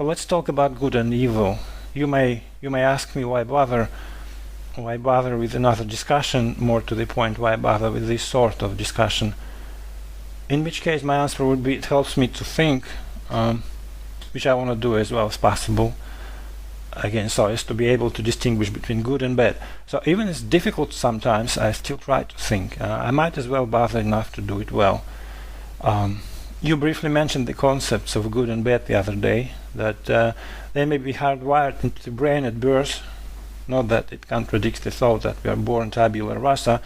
So let's talk about good and evil. You may ask me why bother with another discussion, more to the point, why bother with this sort of discussion? In which case my answer would be, it helps me to think, which I want to do as well as possible, again, so as to be able to distinguish between good and bad. So even it's difficult sometimes, I still try to think. I might as well bother enough to do it well. You briefly mentioned the concepts of good and bad the other day, that they may be hardwired into the brain at birth, not that it contradicts the thought that we are born tabula rasa,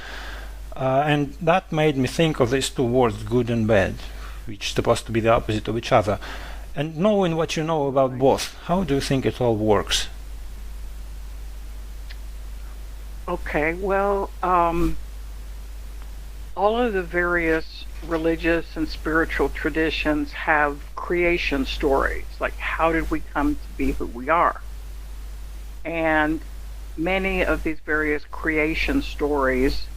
and that made me think of these two words, good and bad, which are supposed to be the opposite of each other. And knowing what you know about both, how do you think it all works? Okay, well, all of the various religious and spiritual traditions have creation stories, like how did we come to be who we are? And many of these various creation stories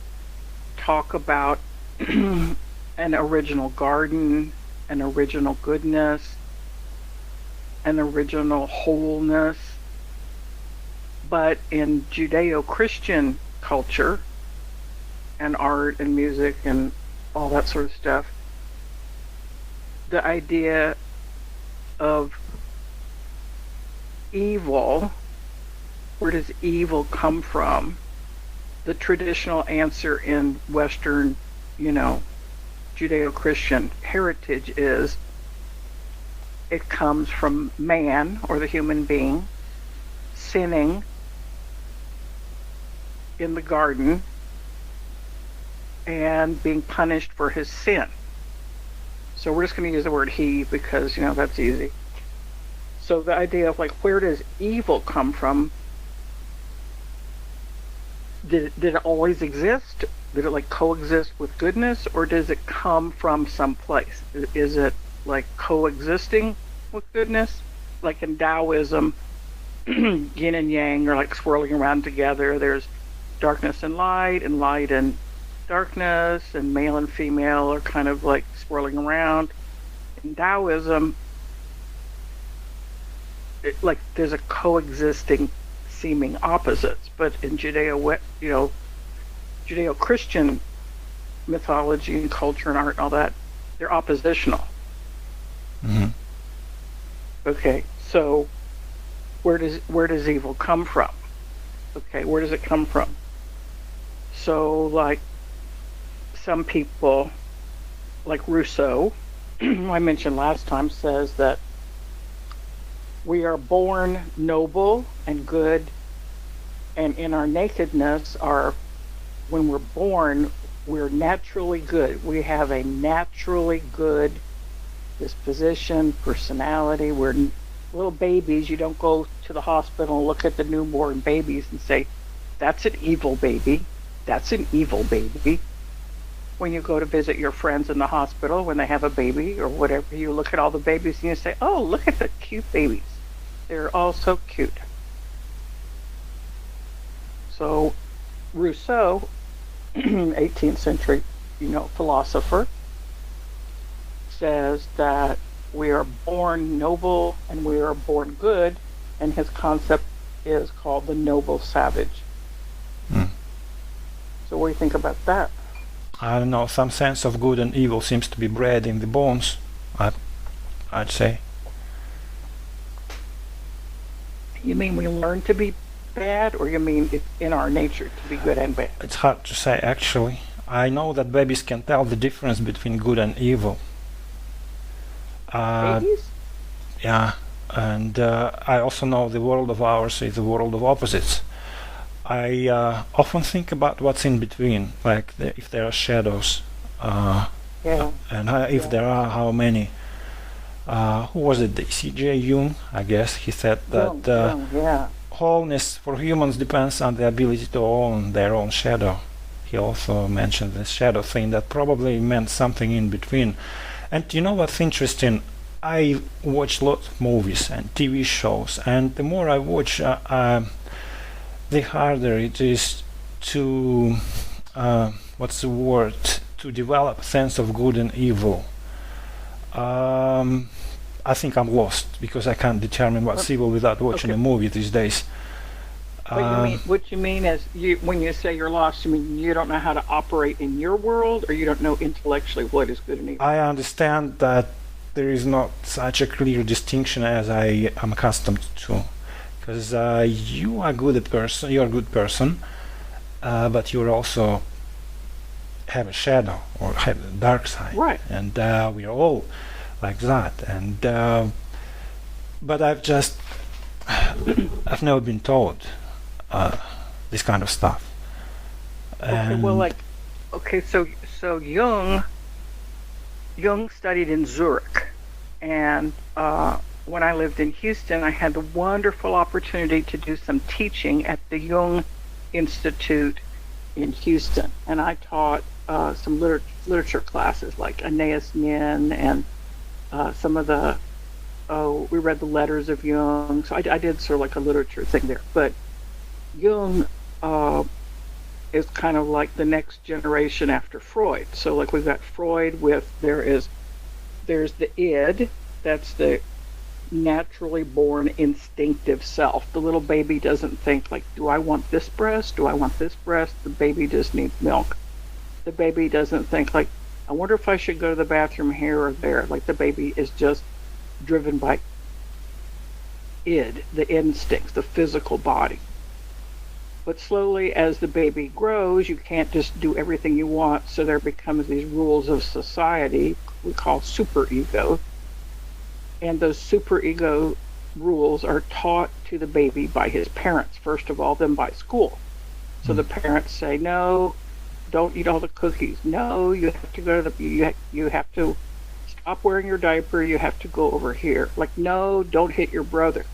talk about an original garden, an original goodness, an original wholeness. But in Judeo-Christian culture and art and music and all that sort of stuff, the idea of evil, where does evil come from? The traditional answer in Western, Judeo-Christian heritage is it comes from man, or the human being, sinning in the garden and being punished for his sin. So we're just going to use the word he because, that's easy. So the idea of where does evil come from? Did it always exist? Did it coexist with goodness, or does it come from some place? Is it coexisting with goodness? Like in Taoism, yin and yang are swirling around together. There's darkness and light and darkness, and male and female are kind of swirling around. In Taoism, there's a coexisting seeming opposites, but in Judeo-Christian mythology and culture and art and all that, they're oppositional. Mm-hmm. Okay, so where does evil come from? Okay, where does it come from? So some people, like Rousseau, I mentioned last time, says that we are born noble and good, and in our nakedness, when we're born, we're naturally good. We have a naturally good disposition, personality. We're little babies. You don't go to the hospital and look at the newborn babies and say, that's an evil baby. That's an evil baby. When you go to visit your friends in the hospital, when they have a baby or whatever, you look at all the babies and you say, oh, look at the cute babies. They're all so cute. So Rousseau, 18th century, philosopher, says that we are born noble and we are born good, and his concept is called the noble savage. Mm. So what do you think about that? I don't know, some sense of good and evil seems to be bred in the bones, I'd say. You mean we learn to be bad, or you mean it's in our nature to be good and bad? It's hard to say, actually. I know that babies can tell the difference between good and evil. Babies? Yeah, and I also know the world of ours is a world of opposites. I often think about what's in between, if there are shadows, Yeah. and if there are, how many. Who was it? C.J. Jung, I guess. He said that Yeah. wholeness for humans depends on the ability to own their own shadow. He also mentioned the shadow thing, that probably meant something in between. And you know what's interesting? I watch lots of movies and TV shows, and the more I watch, the harder it is to, what's the word, to develop a sense of good and evil. I think I'm lost because I can't determine what's evil without watching a movie these days. What you mean is, when you say you're lost, you mean you don't know how to operate in your world, or you don't know intellectually what is good and evil? I understand that there is not such a clear distinction as I am accustomed to, because you are good person, you're a good person, but you also have a shadow or have a dark side, right? And we are all like that. And but I've never been taught this kind of stuff. Okay, well, so Jung studied in Zurich, and when I lived in Houston, I had the wonderful opportunity to do some teaching at the Jung Institute in Houston, and I taught some literature classes like Aeneas Nin and some of we read the letters of Jung, so I did sort of like a literature thing there. But Jung is kind of like the next generation after Freud. So like we've got Freud there's the id, that's the naturally born instinctive self. The little baby doesn't think like, do I want this breast? Do I want this breast? The baby just needs milk. The baby doesn't think like, I wonder if I should go to the bathroom here or there. Like the baby is just driven by id, the instincts, the physical body. But slowly as the baby grows, you can't just do everything you want, so there becomes these rules of society we call superego. And those superego rules are taught to the baby by his parents, first of all, then by school. So the parents say, no, don't eat all the cookies. No, you have to go to you have to stop wearing your diaper. You have to go over here. Like, no, don't hit your brother.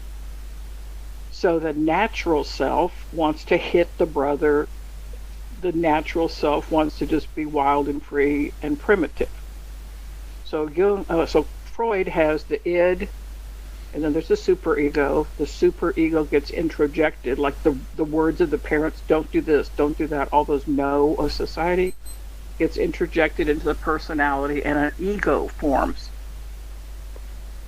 So the natural self wants to hit the brother. The natural self wants to just be wild and free and primitive. So Freud has the id, and then there's the superego. The superego gets introjected, like the words of the parents, don't do this, don't do that, all those no of society, gets introjected into the personality, and an ego forms.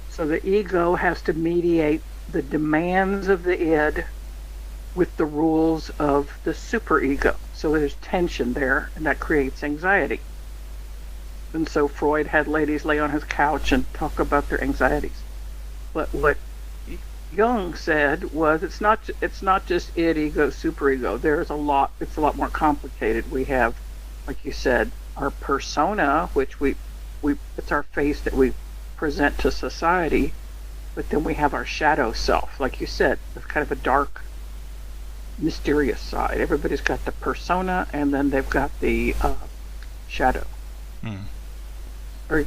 So the ego has to mediate the demands of the id with the rules of the superego. So there's tension there, and that creates anxiety. And so Freud had ladies lay on his couch and talk about their anxieties. But what Jung said was it's not just id, ego, superego. It's a lot more complicated. We have, like you said, our persona, which it's our face that we present to society, but then we have our shadow self, like you said. It's kind of a dark, mysterious side. Everybody's got the persona, and then they've got the shadow. Or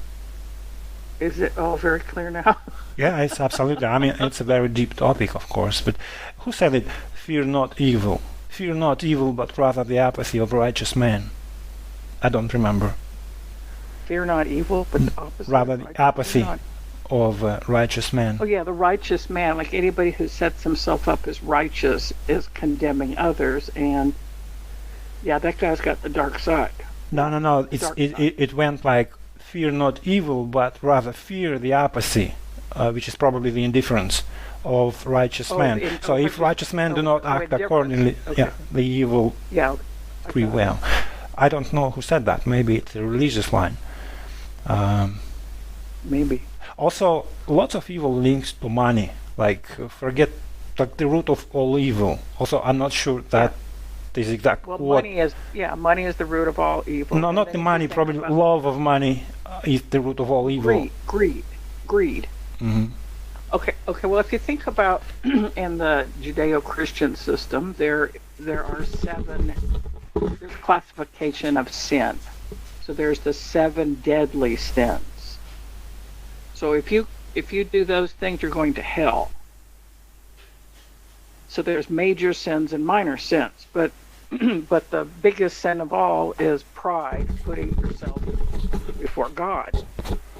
is it all very clear now? Yeah, it's absolutely. I mean, it's a very deep topic, of course. But who said it? Fear not evil. Fear not evil, but rather the apathy of righteous men. I don't remember. Fear not evil, but the opposite. Rather the apathy of righteous men. Oh yeah, the righteous man. Like anybody who sets himself up as righteous is condemning others, and yeah, that guy's got the dark side. No. It went like fear not evil, but rather fear the apathy, which is probably the indifference of righteous men. So if righteous men do not act accordingly, the evil prevail. I don't know who said that. Maybe it's a religious line. Maybe. Also, lots of evil links to money. Like forget like the root of all evil. Also, I'm not sure that is exactly what. Money is the root of all evil. No, not the money. Probably love of money is the root of all evil. Greed. Mm-hmm. Okay. Well, if you think about in the Judeo-Christian system, there are there's classification of sin. So there's the 7 deadly sins. So if you do those things, you're going to hell. So there's major sins and minor sins, but the biggest sin of all is pride, putting yourself before God.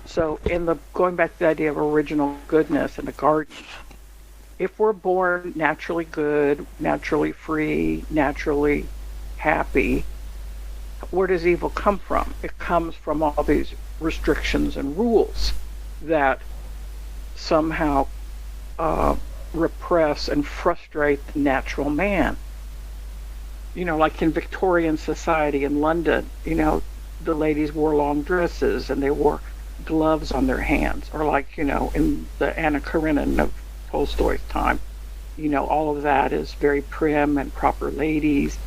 So going back to the idea of original goodness in the garden, if we're born naturally good, naturally free, naturally happy, where does evil come from? It comes from all these restrictions and rules that somehow repress and frustrate the natural man. Like in Victorian society in London, the ladies wore long dresses and they wore gloves on their hands, or like, in the Anna Karenina of Tolstoy's time, all of that is very prim and proper ladies.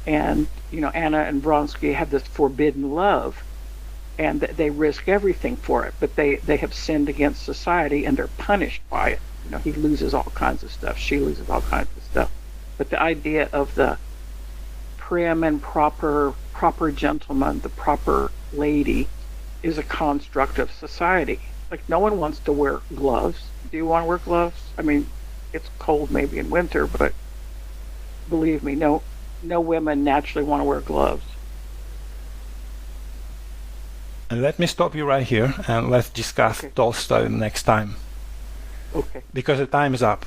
And, Anna and Vronsky have this forbidden love, and they risk everything for it, but they have sinned against society and they're punished by it. He loses all kinds of stuff, she loses all kinds of stuff. But the idea of the prim and proper gentleman, the proper lady, is a construct of society. Like, no one wants to wear gloves. Do you want to wear gloves? I mean, it's cold maybe in winter, but believe me, no women naturally want to wear gloves. And let me stop you right here and let's discuss Okay. Tolstoy next time. Okay. Because the time is up.